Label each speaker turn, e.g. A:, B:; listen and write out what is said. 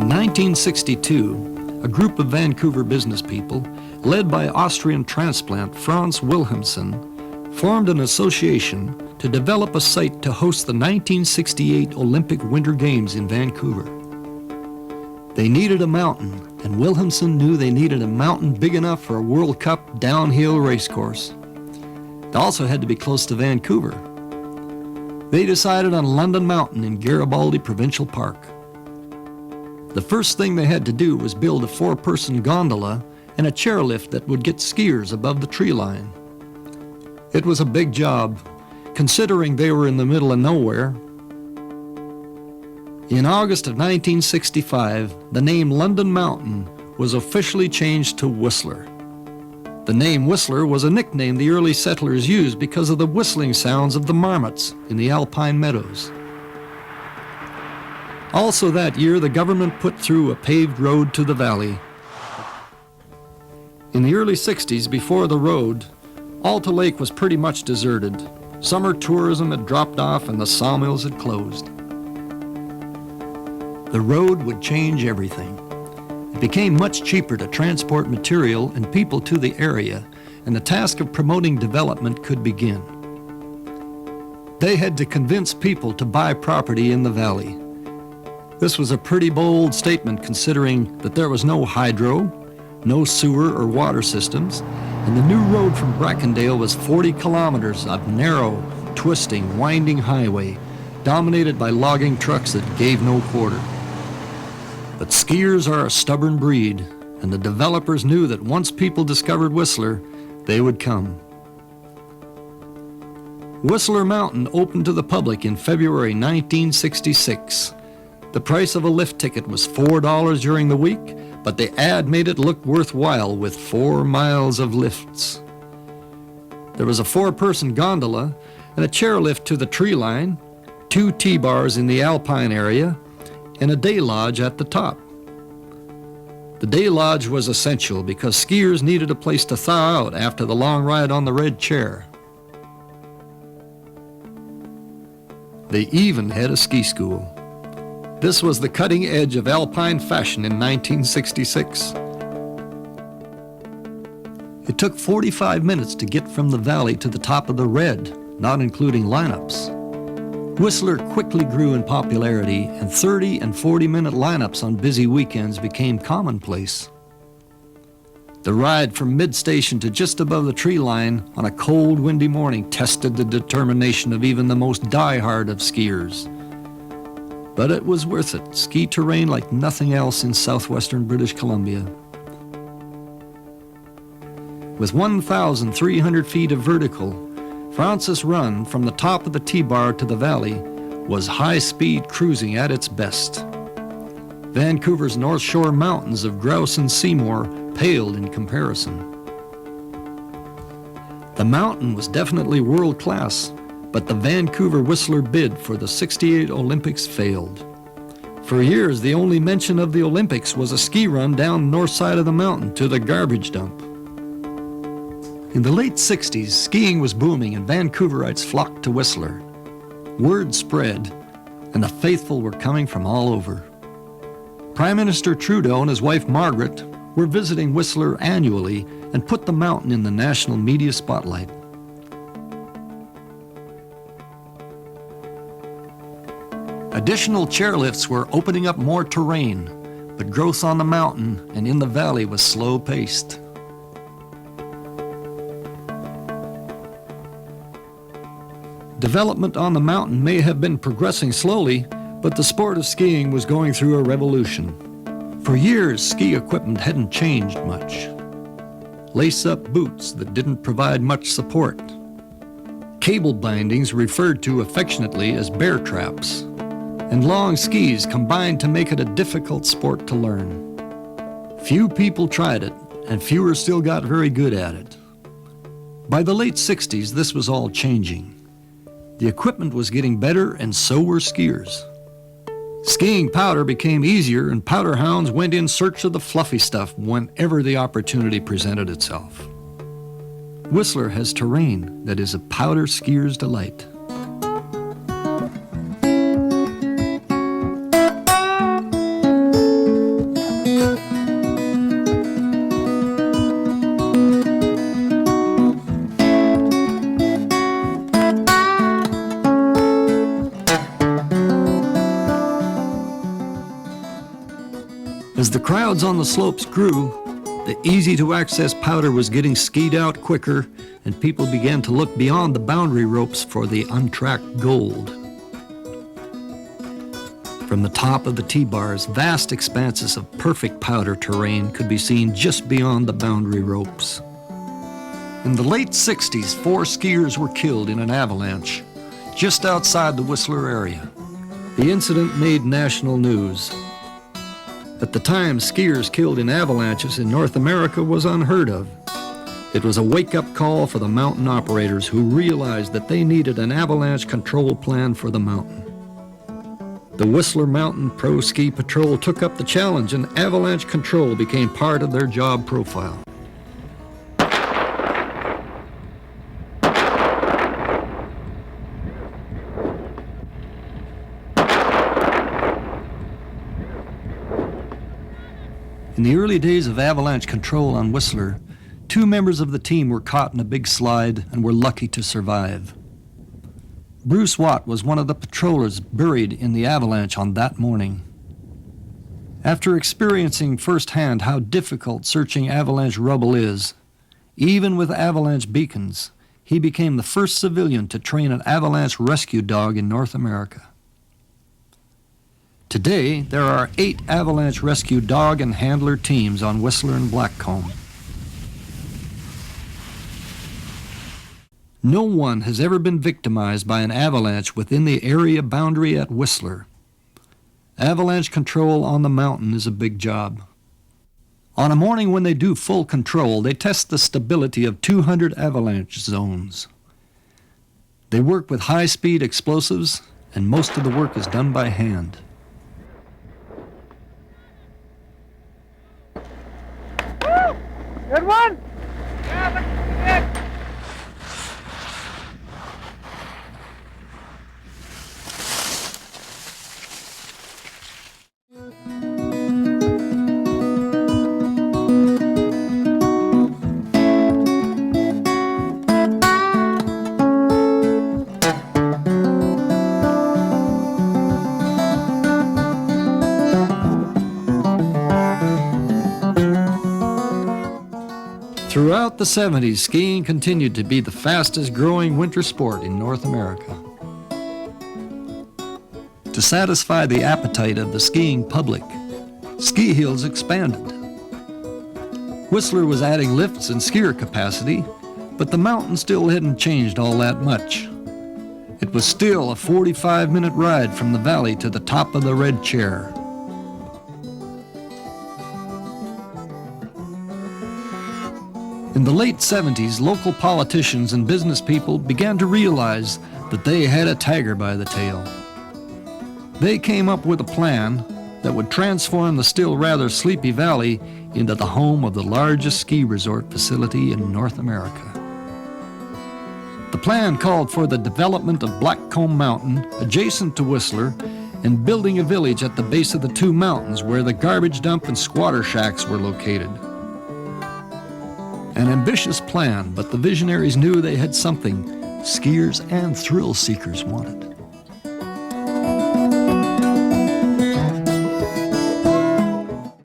A: In 1962, a group of Vancouver business people, led by Austrian transplant Franz Wilhelmsen, formed an association to develop a site to host the 1968 Olympic Winter Games in Vancouver. They needed a mountain, and Wilhelmsen knew they needed a mountain big enough for a World Cup downhill racecourse. It also had to be close to Vancouver. They decided on London Mountain in Garibaldi Provincial Park. The first thing they had to do was build a 4-person gondola and a chairlift that would get skiers above the tree line. It was a big job, considering they were in the middle of nowhere. In August of 1965, the name London Mountain was officially changed to Whistler. The name Whistler was a nickname the early settlers used because of the whistling sounds of the marmots in the alpine meadows. Also that year, the government put through a paved road to the valley. In the early 60s, before the road, Alta Lake was pretty much deserted. Summer tourism had dropped off and the sawmills had closed. The road would change everything. It became much cheaper to transport material and people to the area, and the task of promoting development could begin. They had to convince people to buy property in the valley. This was a pretty bold statement considering that there was no hydro, no sewer or water systems, and the new road from Brackendale was 40 kilometers of narrow, twisting, winding highway, dominated by logging trucks that gave no quarter. But skiers are a stubborn breed, and the developers knew that once people discovered Whistler, they would come. Whistler Mountain opened to the public in February 1966. The price of a lift ticket was $4 during the week, but the ad made it look worthwhile with 4 miles of lifts. There was a 4-person gondola and a chairlift to the tree line, 2 T-bars in the alpine area, and a day lodge at the top. The day lodge was essential because skiers needed a place to thaw out after the long ride on the red chair. They even had a ski school. This was the cutting edge of alpine fashion in 1966. It took 45 minutes to get from the valley to the top of the red, not including lineups. Whistler quickly grew in popularity, and 30 and 40-minute lineups on busy weekends became commonplace. The ride from mid-station to just above the tree line on a cold, windy morning tested the determination of even the most die-hard of skiers. But it was worth it. Ski terrain like nothing else in southwestern British Columbia. With 1,300 feet of vertical, Francis Run from the top of the T-bar to the valley was high-speed cruising at its best. Vancouver's North Shore mountains of Grouse and Seymour paled in comparison. The mountain was definitely world-class, but the Vancouver Whistler bid for the '68 Olympics failed. For years, the only mention of the Olympics was a ski run down the north side of the mountain to the garbage dump. In the late 60s, skiing was booming and Vancouverites flocked to Whistler. Word spread, and the faithful were coming from all over. Prime Minister Trudeau and his wife Margaret were visiting Whistler annually and put the mountain in the national media spotlight. Additional chairlifts were opening up more terrain, but growth on the mountain and in the valley was slow-paced. Development on the mountain may have been progressing slowly, but the sport of skiing was going through a revolution. For years, ski equipment hadn't changed much. Lace-up boots that didn't provide much support. Cable bindings referred to affectionately as bear traps. And long skis combined to make it a difficult sport to learn. Few people tried it, and fewer still got very good at it. By the late 60s, this was all changing. The equipment was getting better, and so were skiers. Skiing powder became easier, and powder hounds went in search of the fluffy stuff whenever the opportunity presented itself. Whistler has terrain that is a powder skier's delight. As the crowds on the slopes grew, the easy-to-access powder was getting skied out quicker, and people began to look beyond the boundary ropes for the untracked gold. From the top of the T-bars, vast expanses of perfect powder terrain could be seen just beyond the boundary ropes. In the late 60s, 4 skiers were killed in an avalanche just outside the Whistler area. The incident made national news. At the time, skiers killed in avalanches in North America was unheard of. It was a wake-up call for the mountain operators who realized that they needed an avalanche control plan for the mountain. The Whistler Mountain Pro Ski Patrol took up the challenge, and avalanche control became part of their job profile. In the early days of avalanche control on Whistler, 2 members of the team were caught in a big slide and were lucky to survive. Bruce Watt was one of the patrollers buried in the avalanche on that morning. After experiencing firsthand how difficult searching avalanche rubble is, even with avalanche beacons, he became the first civilian to train an avalanche rescue dog in North America. Today, there are 8 avalanche rescue dog and handler teams on Whistler and Blackcomb. No one has ever been victimized by an avalanche within the area boundary at Whistler. Avalanche control on the mountain is a big job. On a morning when they do full control, they test the stability of 200 avalanche zones. They work with high-speed explosives, and most of the work is done by hand.
B: Good one! Yeah, look good!
A: Throughout the 70s, skiing continued to be the fastest growing winter sport in North America. To satisfy the appetite of the skiing public, ski hills expanded. Whistler was adding lifts and skier capacity, but the mountain still hadn't changed all that much. It was still a 45-minute ride from the valley to the top of the Red Chair. In the late 70s, local politicians and business people began to realize that they had a tiger by the tail. They came up with a plan that would transform the still rather sleepy valley into the home of the largest ski resort facility in North America. The plan called for the development of Blackcomb Mountain adjacent to Whistler and building a village at the base of the 2 mountains where the garbage dump and squatter shacks were located. An ambitious plan, but the visionaries knew they had something skiers and thrill seekers wanted.